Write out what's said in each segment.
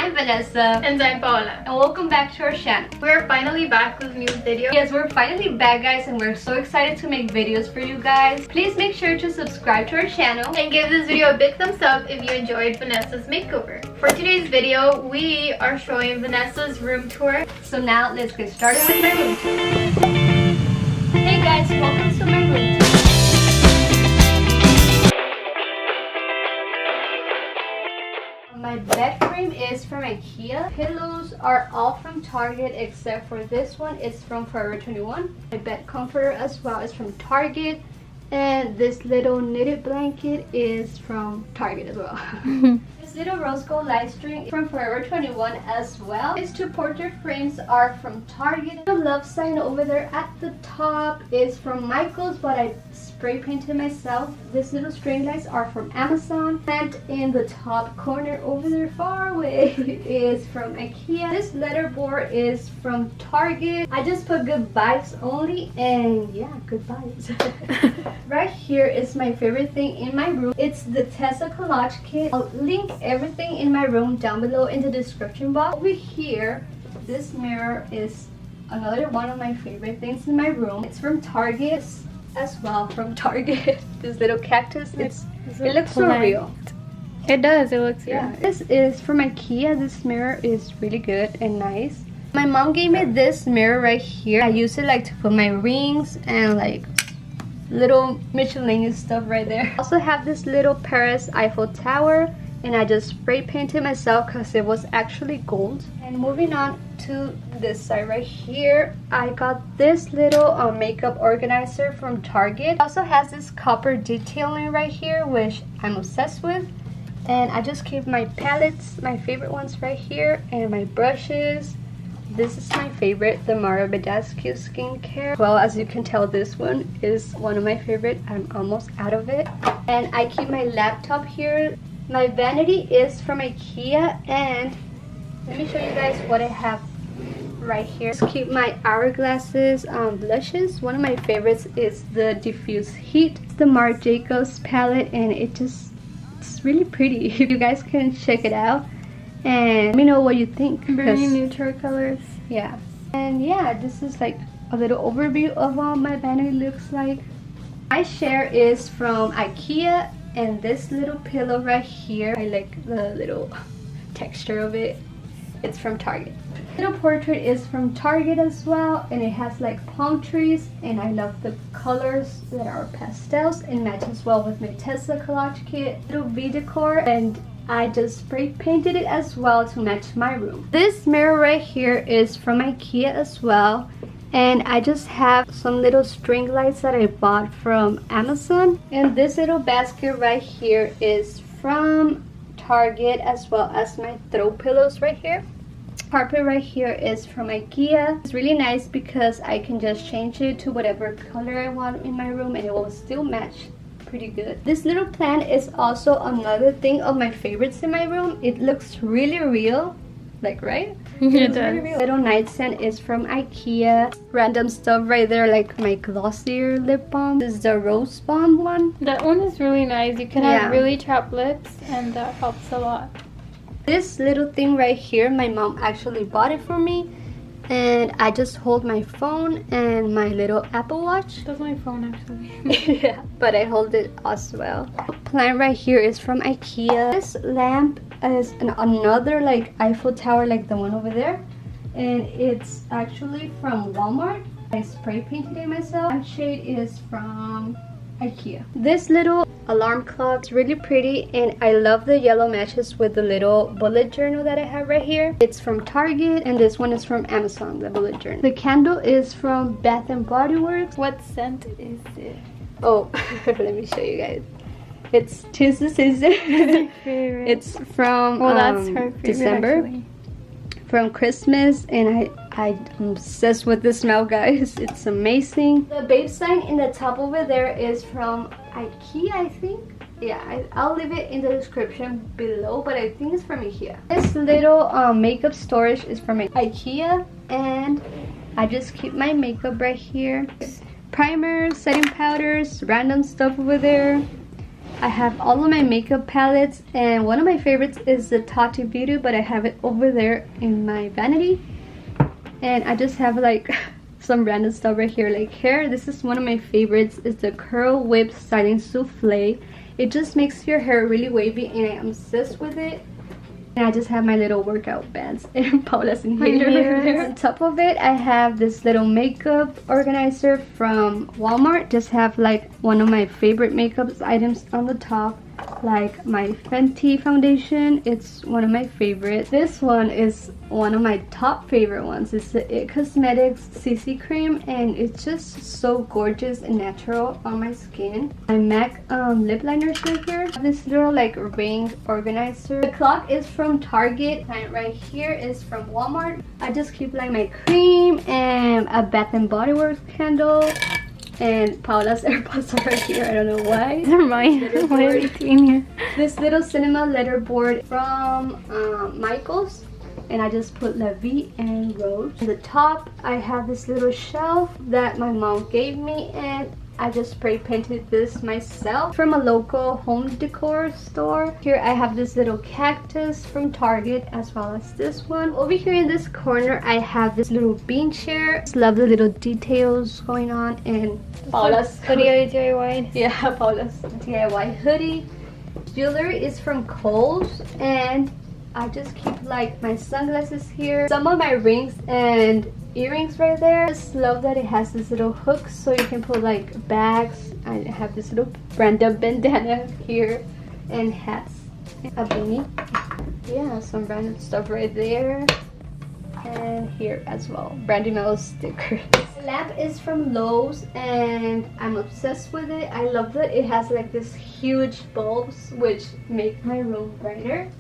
I'm Vanessa. And I'm Paola. And welcome back to our channel. We're finally back with a new video. Yes, we're finally back, guys, and we're so excited to make videos for you guys. Please make sure to subscribe to our channel. And give this video a big thumbs up if you enjoyed Vanessa's makeover. For today's video, we are showing Vanessa's room tour. So now, let's get started with my room tour. Hey guys, welcome to my room tour. My bed frame is from IKEA. Pillows are all from Target except for this one. It's from Forever 21. My bed comforter as well is from Target. And this little knitted blanket is from Target as well. This little rose gold light string is from Forever 21 as well. These two portrait frames are from Target. The love sign over there at the top is from Michael's, but I spray painted myself. These little string lights are from Amazon. And in the top corner over there far away is from IKEA. This letter board is from Target. I just put good vibes only, and yeah, good vibes. Right here is my favorite thing in my room. It's the Tessa collage kit. I'll link everything in my room down below in the description box. Over here, this mirror is another one of my favorite things in my room. It's from Target as well, from Target. This little cactus, it looks so real. It does, it looks real. Yeah. This is from IKEA. This mirror is really good and nice. My mom gave me this mirror right here. I use it like to put my rings and like little miscellaneous stuff right there. I also have this little Paris Eiffel Tower, and I just spray painted myself because it was actually gold. And moving on to this side right here, I got this little makeup organizer from Target. It also has this copper detailing right here, which I'm obsessed with. And I just keep my palettes, my favorite ones right here, and my brushes. This is my favorite, the Mara Badescu skincare. Well, as you can tell, this one is one of my favorite. I'm almost out of it. And I keep my laptop here. My vanity is from IKEA, and let me show you guys what I have right here. Just keep my hourglasses blushes. One of my favorites is the Diffuse Heat. It's the Marc Jacobs palette, and it's really pretty. You guys can check it out and let me know what you think. Very neutral colors. Yeah. And yeah, this is like a little overview of what my vanity looks like. My chair is from IKEA, and this little pillow right here, I like the little texture of it. It's from Target. Little portrait is from Target as well, and it has like palm trees, and I love the colors that are pastels and matches well with my Tessa collage kit. Little V decor, and I just spray painted it as well to match my room. This mirror right here is from IKEA as well, and I just have some little string lights that I bought from Amazon. And this little basket right here is from Target, as well as my throw pillows right here. Carpet right here is from IKEA. It's really nice because I can just change it to whatever color I want in my room, and it will still match pretty good. This little plant is also another thing of my favorites in my room. It looks really real, like, right? It does. Really little nightstand is from IKEA. Random stuff right there, like my glossier lip balm. This is the Rose Balm one. That one is really nice. You can have really chapped lips, and that helps a lot. This little thing right here, my mom actually bought it for me, and I just hold my phone and my little Apple Watch. That's my phone actually. Yeah, but I hold it as well. Plant right here is from IKEA. This lamp is another like Eiffel Tower, like the one over there, and it's actually from Walmart. I spray painted it myself. Lampshade is from IKEA. This little alarm clock is really pretty, and I love the yellow matches with the little bullet journal that I have right here. It's from Target, and this one is from Amazon, the bullet journal. The candle is from Bath and Body Works. What scent is it? Oh, let me show you guys. It's Tis the Season. It's from that's her favorite, December. actually. From Christmas, and I'm obsessed with the smell, guys. It's amazing. The babe sign in the top over there is from IKEA, I think. Yeah, I'll leave it in the description below, but I think it's from IKEA. This little makeup storage is from IKEA, and I just keep my makeup right here. Primers, setting powders, random stuff over there. I have all of my makeup palettes, and one of my favorites is the Tati Beauty, but I have it over there in my vanity. And I just have like some random stuff right here. Like hair, this is one of my favorites. It's the Curl Whip Styling Souffle. It just makes your hair really wavy, and I'm obsessed with it. And I just have my little workout bands and Paula's in here. On top of it, I have this little makeup organizer from Walmart. Just have like one of my favorite makeup items on the top, like my Fenty foundation. It's one of my favorites. This one is one of my top favorite ones. It's the It Cosmetics CC cream, and it's just so gorgeous and natural on my skin. My MAC lip liners right here. This little like ring organizer. The clock is from Target, and right here is from Walmart. I just keep like my cream and a Bath and Body Works candle. And Paula's AirPods are right here. I don't know why. They're mine. Why are they in here? This little cinema letterboard from Michael's. And I just put La Vie and Rose. On the top, I have this little shelf that my mom gave me. And I just spray painted this myself from a local home decor store. Here I have this little cactus from Target, as well as this one. Over here in this corner, I have this little bean chair. Just love the little details going on. And Paula's hoodie I DIY. Yeah, Paula's DIY hoodie. Jewelry is from Kohl's, and I just keep like my sunglasses here, some of my rings and earrings right there. I just love that it has this little hook so you can put like bags. I have this little Brenda bandana here and hats, a beanie. Yeah, some random stuff right there. And here as well, Brandy Mellow stickers. The lamp is from Lowe's, and I'm obsessed with it. I love that it has like this huge bulbs which make my room brighter,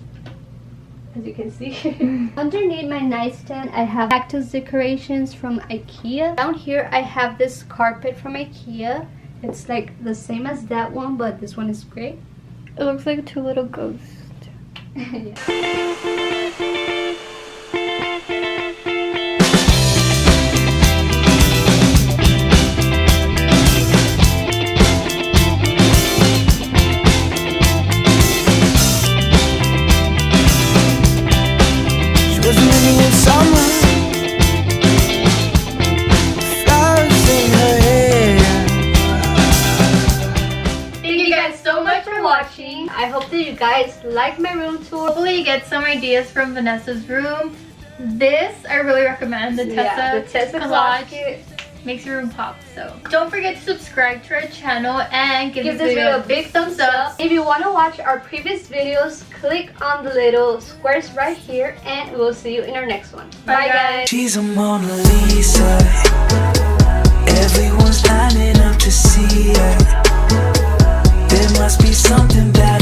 as you can see. Underneath my nightstand, I have cactus decorations from IKEA. Down here, I have this carpet from IKEA. It's like the same as that one, but this one is gray. It looks like two little ghosts. Yeah. I hope that you guys like my room tour. Hopefully you get some ideas from Vanessa's room. This I really recommend. The Tessa collage makes your room pop. So don't forget to subscribe to our channel and give this video a big thumbs up. If you want to watch our previous videos, click on the little squares right here, and we'll see you in our next one. Bye guys. She's a Mona Lisa. Everyone's lining up to see her. There must be something bad